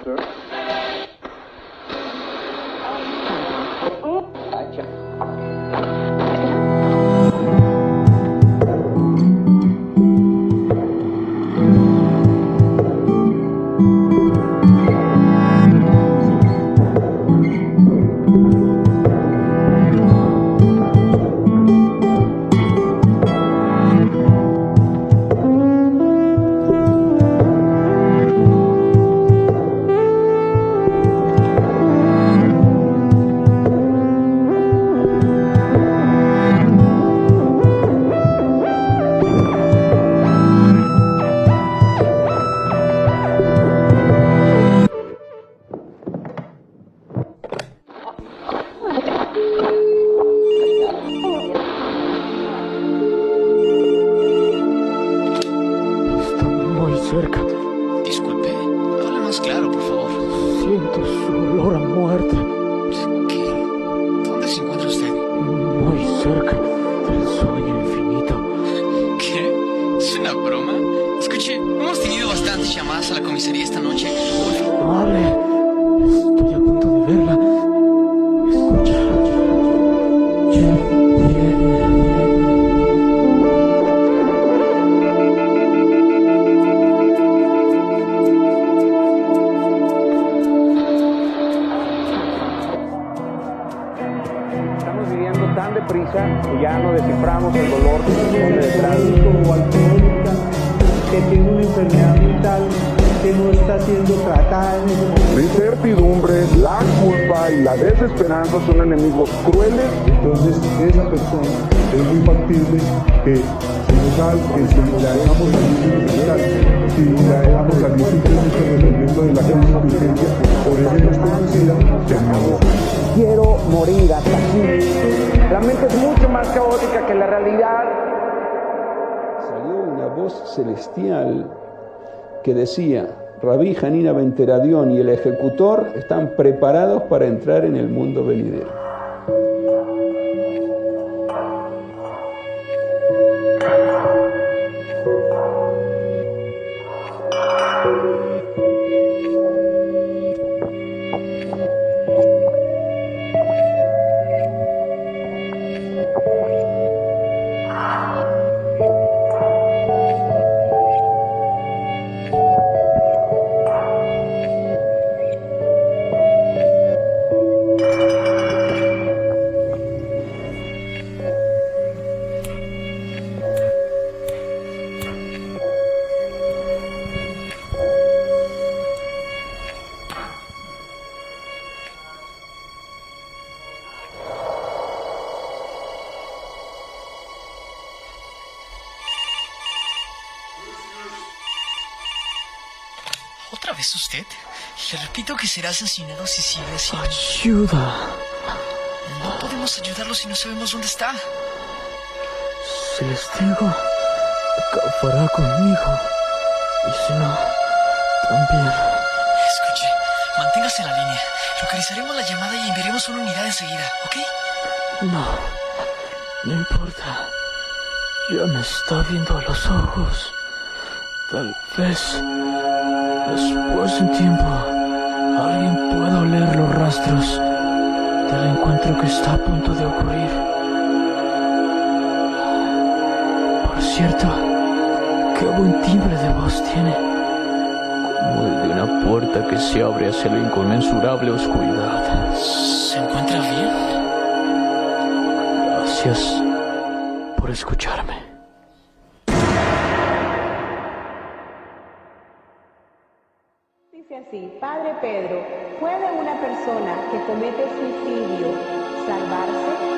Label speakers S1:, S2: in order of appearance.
S1: sir.
S2: Cerca.
S3: Disculpe, hable más claro, por favor.
S2: Siento su olor a muerte.
S3: ¿Qué? ¿Dónde se encuentra usted?
S2: Muy cerca del sueño infinito.
S3: ¿Qué? ¿Es una broma? Escuche, hemos tenido bastantes llamadas a la comisaría esta noche. Por favor.
S2: No hable. Estoy a punto de verla. Escucha.
S4: Estamos viviendo tan deprisa que ya no desciframos el dolor que se esconde detrás.
S5: O alcohólica, que tiene una enfermedad mental que no está siendo tratada en ese momento.
S6: La incertidumbre, la culpa y la desesperanza son enemigos crueles.
S5: Entonces esa persona es muy factible que si la dejamos salir sin hospital, si la dejamos salir simplemente resolviendo de la crisis de urgencia, por ese desconocida, se acabó.
S4: Quiero morir hasta aquí. La mente es mucho más caótica que la realidad.
S7: Salió una voz celestial que decía: Rabí Hanina ben Teradión y el ejecutor están preparados para entrar en el mundo venidero.
S3: ¿Otra vez usted? Le repito que será asesinado si sigue así.
S2: Ayuda.
S3: No podemos ayudarlo si no sabemos dónde está.
S2: Si les digo, acabará conmigo. Y si no, también.
S3: Escuche, manténgase en la línea. Localizaremos la llamada y enviaremos una unidad enseguida, ¿ok?
S2: No importa. Ya me está viendo a los ojos. Tal vez, después de un tiempo, alguien pueda oler los rastros del encuentro que está a punto de ocurrir. Por cierto, qué buen timbre de voz tiene. Como el de una puerta que se abre hacia la inconmensurable oscuridad.
S3: ¿Se encuentra bien?
S2: Gracias por escucharme.
S8: Dice así: Padre Pedro, ¿puede una persona que comete suicidio salvarse?